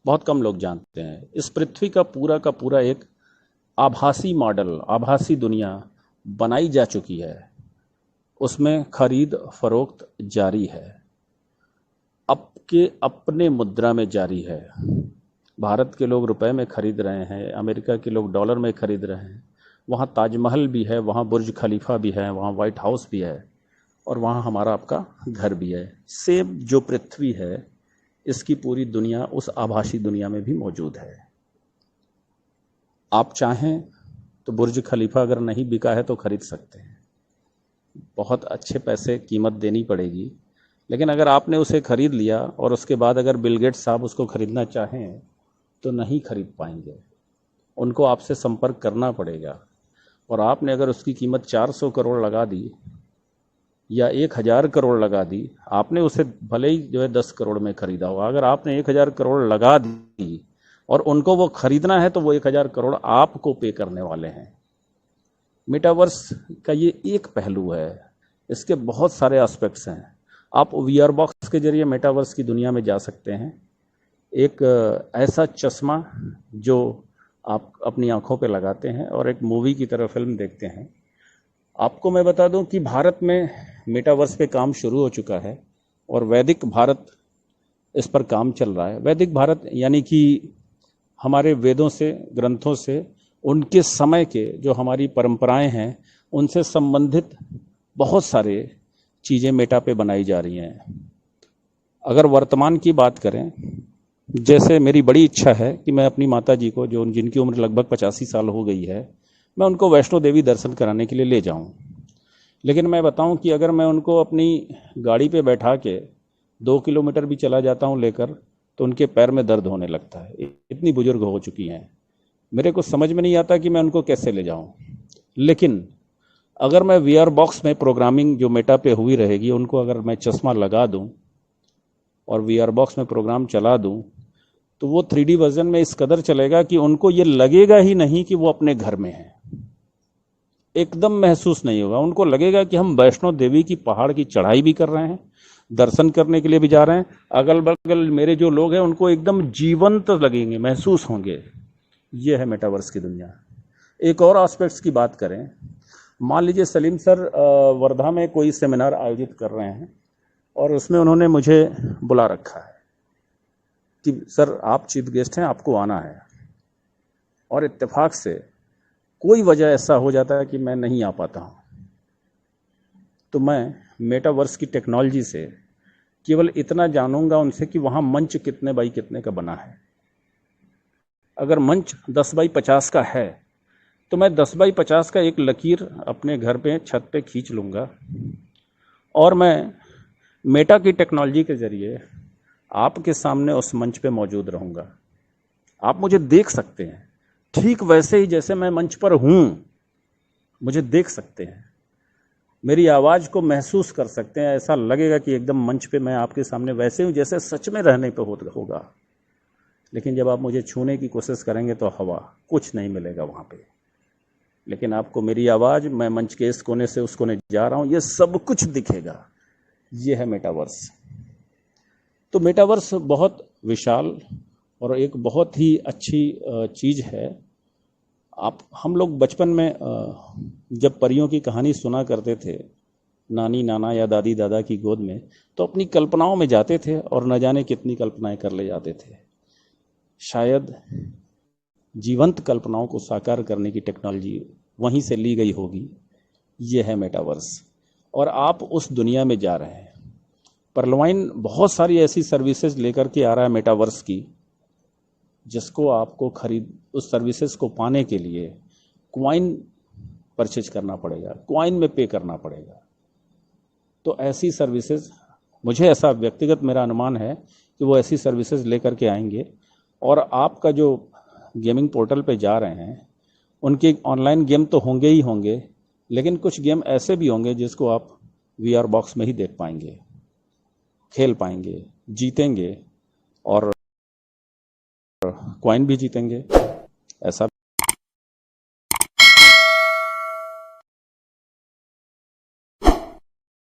बहुत कम लोग जानते हैं। इस पृथ्वी का पूरा एक आभासी मॉडल, आभासी दुनिया बनाई जा चुकी है। उसमें खरीद फरोख्त जारी है, अपने मुद्रा में जारी है। भारत के लोग रुपए में खरीद रहे हैं, अमेरिका के लोग डॉलर में खरीद रहे हैं। वहाँ ताजमहल भी है, वहाँ बुर्ज खलीफा भी है, वहाँ व्हाइट हाउस भी है, और वहाँ हमारा आपका घर भी है। सेम जो पृथ्वी है, इसकी पूरी दुनिया उस आभासी दुनिया में भी मौजूद है। आप चाहें तो बुर्ज खलीफा अगर नहीं बिका है तो खरीद सकते हैं, बहुत अच्छे पैसे कीमत देनी पड़ेगी। लेकिन अगर आपने उसे खरीद लिया और उसके बाद अगर बिल गेट्स साहब उसको खरीदना चाहें तो नहीं खरीद पाएंगे, उनको आपसे संपर्क करना पड़ेगा। और आपने अगर उसकी कीमत 400 करोड़ लगा दी या 1000 करोड़ लगा दी, आपने उसे भले ही 10 करोड़ में खरीदा होगा, अगर आपने 1000 करोड़ लगा दी और उनको वो खरीदना है तो वो 1000 करोड़ आपको पे करने वाले हैं। मेटावर्स का ये एक पहलू है, इसके बहुत सारे एस्पेक्ट्स हैं। आप वीआर बॉक्स के जरिए मेटावर्स की दुनिया में जा सकते हैं। एक ऐसा चश्मा जो आप अपनी आंखों पे लगाते हैं और एक मूवी की तरह फिल्म देखते हैं। आपको मैं बता दूं कि भारत में मेटावर्स पे काम शुरू हो चुका है और वैदिक भारत इस पर काम चल रहा है। वैदिक भारत यानी कि हमारे वेदों से, ग्रंथों से, उनके समय के जो हमारी परंपराएं हैं उनसे संबंधित बहुत सारे चीज़ें मेटा पे बनाई जा रही हैं। अगर वर्तमान की बात करें, जैसे मेरी बड़ी इच्छा है कि मैं अपनी माता जी को, जो जिनकी उम्र लगभग 85 साल हो गई है, मैं उनको वैष्णो देवी दर्शन कराने के लिए ले जाऊं। लेकिन मैं बताऊं कि अगर मैं उनको अपनी गाड़ी पे बैठा के 2 किलोमीटर भी चला जाता हूं लेकर, तो उनके पैर में दर्द होने लगता है। इतनी बुजुर्ग हो चुकी हैं, मेरे को समझ में नहीं आता कि मैं उनको कैसे ले जाऊं। लेकिन अगर मैं वीआर बॉक्स में प्रोग्रामिंग जो मेटा पे हुई रहेगी, उनको अगर मैं चश्मा लगा दूं और वीआर बॉक्स में प्रोग्राम चला दूं, तो वो 3D वर्जन में इस कदर चलेगा कि उनको ये लगेगा ही नहीं कि वो अपने घर में है। एकदम महसूस नहीं होगा, उनको लगेगा कि हम वैष्णो देवी की पहाड़ की चढ़ाई भी कर रहे हैं, दर्शन करने के लिए भी जा रहे हैं। अगल बगल मेरे जो लोग हैं उनको एकदम जीवंत लगेंगे, महसूस होंगे। ये है मेटावर्स की दुनिया। एक और एस्पेक्ट्स की बात करें, मान लीजिए सलीम सर वर्धा में कोई सेमिनार आयोजित कर रहे हैं और उसमें उन्होंने मुझे बुला रखा है कि सर आप चीफ गेस्ट हैं, आपको आना है, और इत्तेफाक से कोई वजह ऐसा हो जाता है कि मैं नहीं आ पाता हूँ, तो मैं मेटावर्स की टेक्नोलॉजी से केवल इतना जानूंगा उनसे कि वहाँ मंच कितने बाई कितने का बना है। अगर मंच 10 बाई 50 का है तो मैं 10 बाई 50 का एक लकीर अपने घर पे छत पे खींच लूँगा और मैं मेटा की टेक्नोलॉजी के ज़रिए आपके सामने उस मंच पे मौजूद रहूँगा। आप मुझे देख सकते हैं ठीक वैसे ही जैसे मैं मंच पर हूँ, मुझे देख सकते हैं, मेरी आवाज़ को महसूस कर सकते हैं। ऐसा लगेगा कि एकदम मंच पे मैं आपके सामने वैसे हूँ जैसे सच में रहने पे होगा। लेकिन जब आप मुझे छूने की कोशिश करेंगे तो हवा, कुछ नहीं मिलेगा वहाँ पे। लेकिन आपको मेरी आवाज़, मैं मंच के इस कोने से उस कोने जा रहा हूँ, ये सब कुछ दिखेगा। ये है मेटावर्स। तो मेटावर्स बहुत विशाल और एक बहुत ही अच्छी चीज़ है। हम लोग बचपन में जब परियों की कहानी सुना करते थे नानी नाना या दादी दादा की गोद में, तो अपनी कल्पनाओं में जाते थे और न जाने कितनी कल्पनाएं कर ले जाते थे। शायद जीवंत कल्पनाओं को साकार करने की टेक्नोलॉजी वहीं से ली गई होगी। ये है मेटावर्स और आप उस दुनिया में जा रहे हैं। परलवाइन बहुत सारी ऐसी सर्विसेज लेकर के आ रहा है मेटावर्स की, जिसको आपको उस सर्विसेज को पाने के लिए क्वाइन परचेज करना पड़ेगा, क्वाइन में पे करना पड़ेगा। तो ऐसी सर्विसेज, मुझे ऐसा व्यक्तिगत मेरा अनुमान है कि वो ऐसी सर्विसेज लेकर के आएंगे और आपका जो गेमिंग पोर्टल पे जा रहे हैं उनके ऑनलाइन गेम तो होंगे ही होंगे, लेकिन कुछ गेम ऐसे भी होंगे जिसको आप वीआर बॉक्स में ही देख पाएंगे, खेल पाएंगे, जीतेंगे और क्वाइन भी जीतेंगे। ऐसा